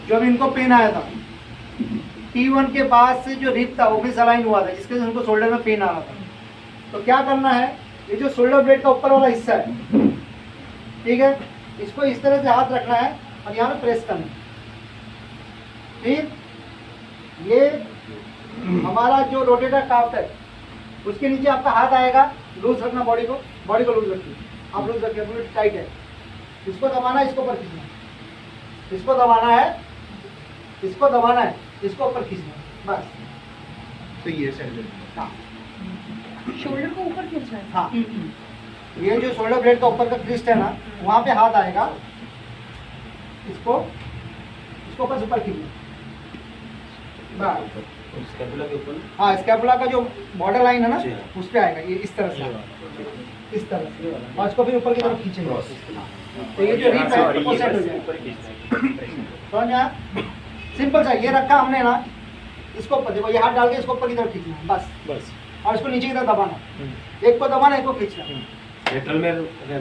जो अभी इनको पेन आया था, T1 के बाद से जो रिप था वो भी अलाइन हुआ था, जिसके उनको शोल्डर में पेन आ रहा था। तो क्या करना है, ये जो शोल्डर ब्लेड का ऊपर वाला हिस्सा है, ठीक है, इसको इस तरह से हाथ रखना है और यहाँ पे प्रेस करना है। फिर ये हमारा जो रोटेटर काफ्ट है उसके नीचे आपका हाथ आएगा, लूज रखना बॉडी को लूज रखिए, आप लूज रखिए, पूरी टाइट है। इसको दबाना है, इसको ऊपर खींचना है, इसको दबाना है, इसको दबाना है, इसको ऊपर खींचना है, बस। तो ये साइड हाँ शोल्डर को ऊपर खींचना है। हाँ, ये जो शोल्डर ब्लेड का ऊपर का क्रिस्ट है ना, वहाँ पे हाथ आएगा, इसको ऊपर से ऊपर खींचना, बस। स्कैपुला के ऊपर हाँ, स्कैपुला का जो बॉर्डर लाइन है ना, जी। उस पे आएगा, ये इस तरह से, इस तरह से, और इसको फिर ऊपर की तरफ खींचेंगे। तो ये जो रिप है वो सेट हो जाएगा। समझ आया? सिंपल सा, ये रखा हमने ना, इसको ऊपर देखो, ये हाथ डाल के इसको ऊपर की तरफ खींचना है, बस। बस और इसको नीचे की तरफ दबाना, एक को दबाना, एक को खींचना। लेटरल में रहना